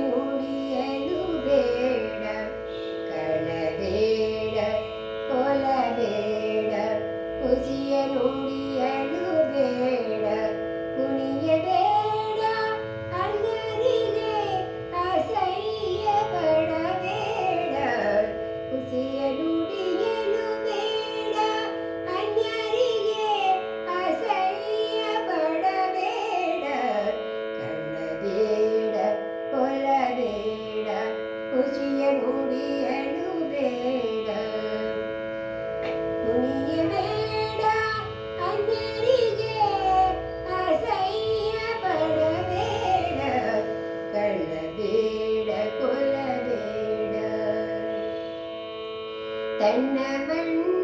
ನುಡಿಯಲು ಬೇಡ, ಕಳಬೇಡ ಕೊಲಬೇಡ, ಹುಸಿಯ ನುಡಿಯಲು ಬೇಡ, ಕುಣಿಯಬೇಡ, ಅನ್ಯರಿಗೆ ಅಸಹ್ಯ ಪಡಬೇಡ, ಹುಸಿಯ ನುಡಿಯಲು ಬೇಡ, ಅನ್ಯರಿಗೆ ಅಸಹ್ಯ ಪಡಬೇಡ, ಕಳ್ಳಬೇಡ ಕೊಲ್ಲಬೇಡ, ಹುಸಿಯ ನುಡಿಯಲು ಬೇಡ, ಕುಣಿಯಬೇಡ, ಅನ್ಯರಿಗೆ ಅಸಹ್ಯ ಪಡಬೇಡ, ಕಳ್ಳಬೇಡ ಕೊಲ್ಲಬೇಡ. ತನ್ನ ಮಣ್ಣ